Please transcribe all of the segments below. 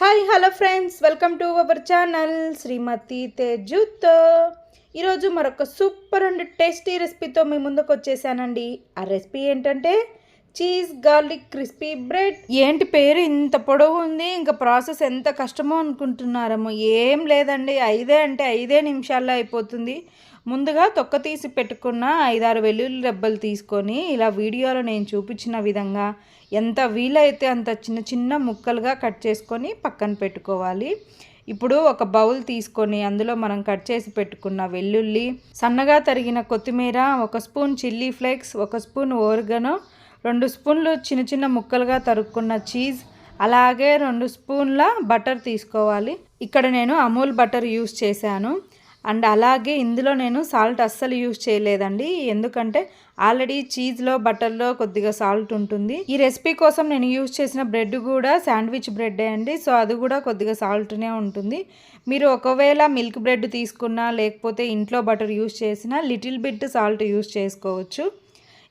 Hi hello friends, welcome to our channel Srimathi తేజుతో. ఈరోజు మరొక సూపర్ అండ్ టేస్టీ రెసిపీతో మీ ముందుకు వచ్చేసానండి. ఆ రెసిపీ ఏంటంటే చీజ్ గార్లిక్ క్రిస్పీ బ్రెడ్. ఏంటి పేరు ఇంత పొడవు ఉంది, ఇంకా ప్రాసెస్ ఎంత కష్టమో అనుకుంటున్నారేమో. ఏం లేదండి, 5 నిమిషాల్లో అయిపోతుంది. ముందుగా తొక్క తీసి పెట్టుకున్న 5-6 వెల్లుల్లి రెబ్బలు తీసుకొని ఇలా వీడియోలో నేను చూపించిన విధంగా ఎంత వీలైతే అంత చిన్న చిన్న ముక్కలుగా కట్ చేసుకొని పక్కన పెట్టుకోవాలి. ఇప్పుడు ఒక బౌల్ తీసుకొని అందులో మనం కట్ చేసి పెట్టుకున్న వెల్లుల్లి, సన్నగా తరిగిన కొత్తిమీర, 1 స్పూన్ చిల్లీ ఫ్లేక్స్, 1 స్పూన్ ఓరిగనో, 2 స్పూన్లు చిన్న చిన్న ముక్కలుగా తరుక్కున్న చీజ్, అలాగే 2 స్పూన్ల బటర్ తీసుకోవాలి. ఇక్కడ నేను అమూల్ బటర్ యూస్ చేశాను. అండ్ అలాగే ఇందులో నేను సాల్ట్ అస్సలు యూజ్ చేయలేదండి, ఎందుకంటే ఆల్రెడీ చీజ్లో బటర్లో కొద్దిగా సాల్ట్ ఉంటుంది. ఈ రెసిపీ కోసం నేను యూజ్ చేసిన బ్రెడ్ కూడా శాండ్విచ్ బ్రెడ్డే అండి, సో అది కూడా కొద్దిగా సాల్ట్నే ఉంటుంది. మీరు ఒకవేళ మిల్క్ బ్రెడ్ తీసుకున్నా లేకపోతే ఇంట్లో బటర్ యూజ్ చేసినా లిటిల్ బిట్ సాల్ట్ యూజ్ చేసుకోవచ్చు.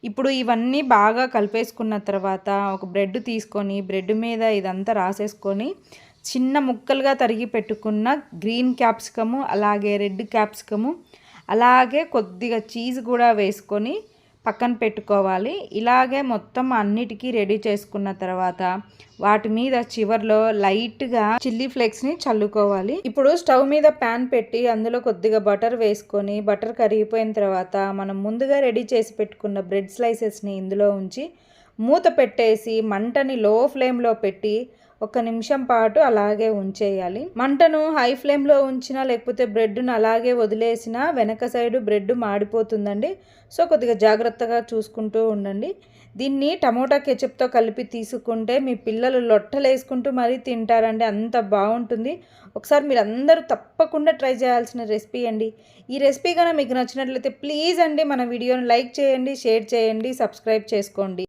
ఇప్పుడు ఇవన్నీ బాగా కలిపేసుకున్న తర్వాత ఒక బ్రెడ్ తీసుకొని బ్రెడ్ మీద ఇదంతా రాసేసుకొని చిన్న ముక్కలుగా తరిగి పెట్టుకున్న గ్రీన్ క్యాప్సికము, అలాగే రెడ్ క్యాప్సికము, అలాగే కొద్దిగా చీజ్ కూడా వేసుకొని పక్కన పెట్టుకోవాలి. ఇలాగే మొత్తం అన్నిటికీ రెడీ చేసుకున్న తర్వాత వాటి మీద చివర్లో లైట్గా చిల్లీ ఫ్లేక్స్ని చల్లుకోవాలి. ఇప్పుడు స్టవ్ మీద ప్యాన్ పెట్టి అందులో కొద్దిగా బటర్ వేసుకొని బటర్ కరిగిపోయిన తర్వాత మనం ముందుగా రెడీ చేసి పెట్టుకున్న బ్రెడ్ స్లైసెస్ని ఇందులో ఉంచి మూత పెట్టేసి మంటని లో ఫ్లేమ్లో పెట్టి 1 నిమిషం పాటు అలాగే ఉంచేయాలి. మంటను హై ఫ్లేమ్లో ఉంచినా లేకపోతే బ్రెడ్ను అలాగే వదిలేసినా వెనక సైడు బ్రెడ్ మాడిపోతుందండి. సో కొద్దిగా జాగ్రత్తగా చూసుకుంటూ ఉండండి. దీన్ని టమోటా కెచప్తో కలిపి తీసుకుంటే మీ పిల్లలు లొట్టలేసుకుంటూ మరీ తింటారండి, అంత బాగుంటుంది. ఒకసారి మీరు అందరూ తప్పకుండా ట్రై చేయాల్సిన రెసిపీ అండి. ఈ రెసిపీ కనుక మీకు నచ్చినట్లయితే ప్లీజ్ అండి మన వీడియోని లైక్ చేయండి, షేర్ చేయండి, సబ్స్క్రైబ్ చేసుకోండి.